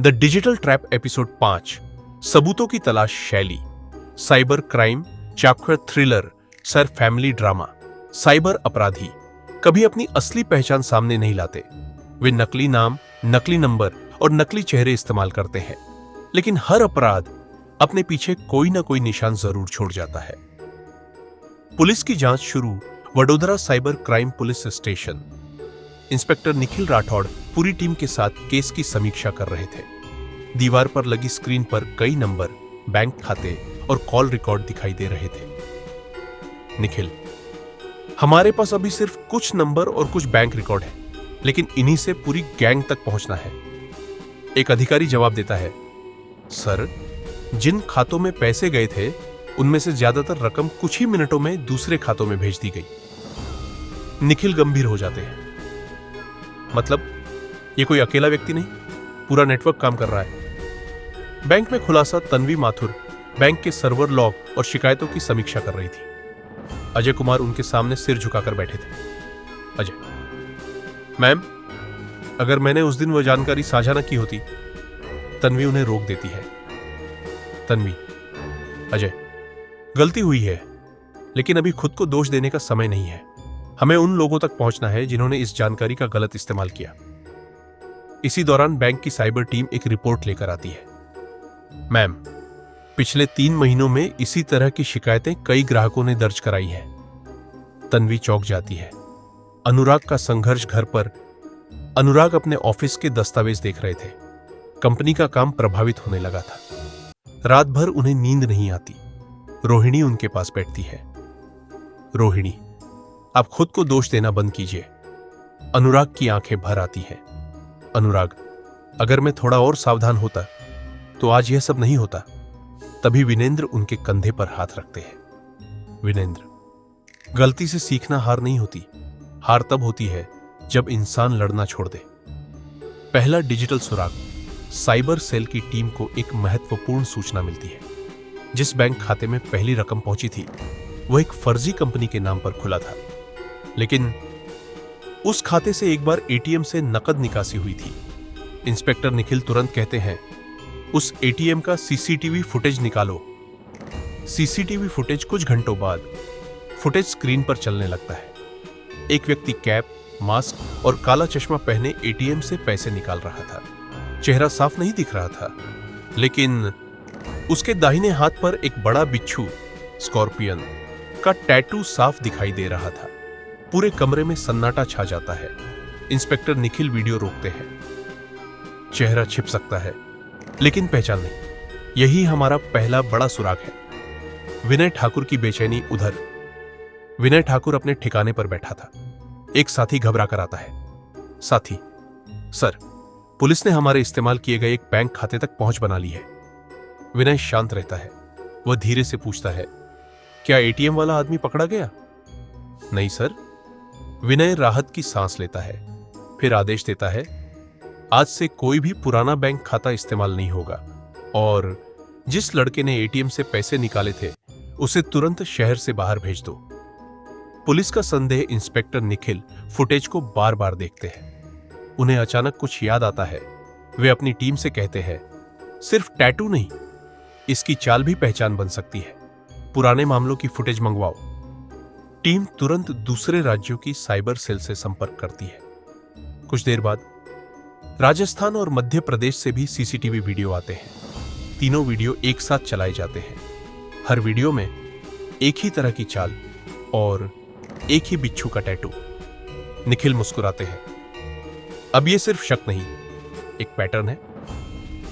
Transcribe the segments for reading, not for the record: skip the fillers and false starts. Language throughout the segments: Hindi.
द डिजिटल ट्रैप एपिसोड 5 सबूतों की तलाश शैली, साइबर क्राइम, चाक्र थ्रिलर, सर फैमिली ड्रामा। साइबर अपराधी कभी अपनी असली पहचान सामने नहीं लाते। वे नकली नाम, नकली नंबर और नकली चेहरे इस्तेमाल करते हैं, लेकिन हर अपराध अपने पीछे कोई ना कोई निशान जरूर छोड़ जाता है। पुलिस की जांच शुरू Vadodara cyber crime police station. Inspector Nikhil Rathore पूरी टीम के साथ केस की समीक्षा कर रहे थे। दीवार पर लगी स्क्रीन पर कई नंबर, बैंक खाते और कॉल रिकॉर्ड दिखाई दे रहे थे। निखिल, हमारे पास अभी सिर्फ कुछ नंबर और कुछ बैंक रिकॉर्ड है, लेकिन इन्हीं से पूरी गैंग तक पहुंचना है। एक अधिकारी जवाब देता है, सर, जिन खातों में पैसे गए थे उनमें से ज्यादातर रकम कुछ ही मिनटों में दूसरे खातों में भेज दी गई। निखिल गंभीर हो जाते हैं। मतलब ये कोई अकेला व्यक्ति नहीं, पूरा नेटवर्क काम कर रहा है। बैंक में खुलासा तन्वी माथुर बैंक के सर्वर लॉग और शिकायतों की समीक्षा कर रही थी। अजय कुमार उनके सामने सिर झुकाकर बैठे थे। अजय, मैम, अगर मैंने उस दिन वह जानकारी साझा न की होती। तन्वी उन्हें रोक देती है। तन्वी, अजय, गलती हुई है, लेकिन अभी खुद को दोष देने का समय नहीं है। हमें उन लोगों तक पहुंचना है जिन्होंने इस जानकारी का गलत इस्तेमाल किया। इसी दौरान बैंक की साइबर टीम एक रिपोर्ट लेकर आती है। मैम, पिछले 3 महीनों में इसी तरह की शिकायतें कई ग्राहकों ने दर्ज कराई हैं। तन्वी चौंक जाती है। अनुराग का संघर्ष घर पर। अनुराग अपने ऑफिस के दस्तावेज देख रहे थे। कंपनी का काम प्रभावित होने लगा था। रात भर उन्हें नींद नहीं आती। रोहिणी उनके पास बैठती है। रोहिणी, आप खुद को दोष देना बंद कीजिए। अनुराग की आंखें भर आती हैं। अनुराग, अगर मैं थोड़ा और सावधान होता तो आज यह सब नहीं होता। तभी विनेंद्र उनके कंधे पर हाथ रखते हैं। विनेंद्र, गलती से सीखना हार नहीं होती। हार तब होती है जब इंसान लड़ना छोड़ दे। पहला डिजिटल सुराग। साइबर सेल की टीम को एक महत्वपूर्ण सूचना मिलती है। जिस बैंक खाते में पहली रकम पहुंची थी वह एक फर्जी कंपनी के नाम पर खुला था, लेकिन उस खाते से एक बार एटीएम से नकद निकासी हुई थी। इंस्पेक्टर निखिल तुरंत कहते हैं, उस एटीएम का सीसीटीवी फुटेज निकालो। सीसीटीवी फुटेज कुछ घंटों बाद फुटेज स्क्रीन पर चलने लगता है। एक व्यक्ति कैप, मास्क और काला चश्मा पहने एटीएम से पैसे निकाल रहा था। चेहरा साफ नहीं दिख रहा था, लेकिन उसके दाहिने हाथ पर एक बड़ा बिच्छू, स्कॉर्पियन का टैटू साफ दिखाई दे रहा था। पूरे कमरे में सन्नाटा छा जाता है। इंस्पेक्टर निखिल वीडियो रोकते हैं। चेहरा छिप सकता है, लेकिन पहचान नहीं। यही हमारा पहला बड़ा सुराग है। विनय ठाकुर की बेचैनी उधर। विनय ठाकुर अपने ठिकाने पर बैठा था। एक साथी घबरा कर आता है। साथी, सर, पुलिस ने हमारे इस्तेमाल किए गए एक बैंक खाते तक पहुंच बना ली है। विनय शांत रहता है। वह धीरे से पूछता है, क्या एटीएम वाला आदमी पकड़ा गया? नहीं सर। विनय राहत की सांस लेता है, फिर आदेश देता है, आज से कोई भी पुराना बैंक खाता इस्तेमाल नहीं होगा और जिस लड़के ने एटीएम से पैसे निकाले थे उसे तुरंत शहर से बाहर भेज दो। पुलिस का संदेह इंस्पेक्टर निखिल फुटेज को बार बार देखते हैं। उन्हें अचानक कुछ याद आता है। वे अपनी टीम से कहते हैं, सिर्फ टैटू नहीं, इसकी चाल भी पहचान बन सकती है। पुराने मामलों की फुटेज मंगवाओ। टीम तुरंत दूसरे राज्यों की साइबर सेल से संपर्क करती है। कुछ देर बाद राजस्थान और मध्य प्रदेश से भी सीसीटीवी वीडियो आते हैं। तीनों वीडियो एक साथ चलाए जाते हैं। हर वीडियो में एक ही तरह की चाल और एक ही बिच्छू का टैटू। निखिल मुस्कुराते हैं। अब यह सिर्फ शक नहीं, एक पैटर्न है।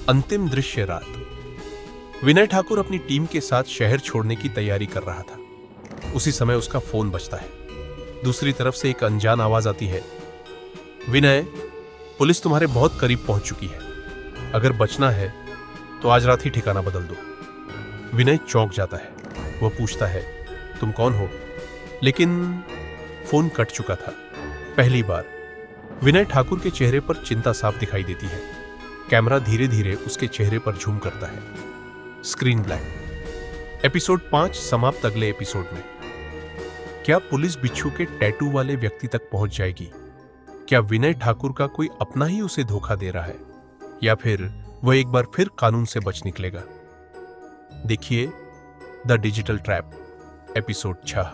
अंतिम दृश्य रात। विनय ठाकुर अपनी टीम के साथ शहर छोड़ने की तैयारी कर रहा था। उसी समय उसका फोन बजता है। दूसरी तरफ से एक अनजान आवाज आती है, विनय, पुलिस तुम्हारे बहुत करीब पहुंच चुकी है। अगर बचना है तो आज रात ही ठिकाना बदल दो। विनय चौंक जाता है। वह पूछता है, तुम कौन हो? लेकिन फोन कट चुका था। पहली बार विनय ठाकुर के चेहरे पर चिंता साफ दिखाई देती है। कैमरा धीरे धीरे उसके चेहरे पर झूम करता है। Screen black. एपिसोड 5 समाप्त अगले एपिसोड में। क्या पुलिस बिच्छू के टैटू वाले व्यक्ति तक पहुंच जाएगी? क्या विनय ठाकुर का कोई अपना ही उसे धोखा दे रहा है, या फिर वह एक बार फिर कानून से बच निकलेगा। देखिए द डिजिटल ट्रैप एपिसोड 6।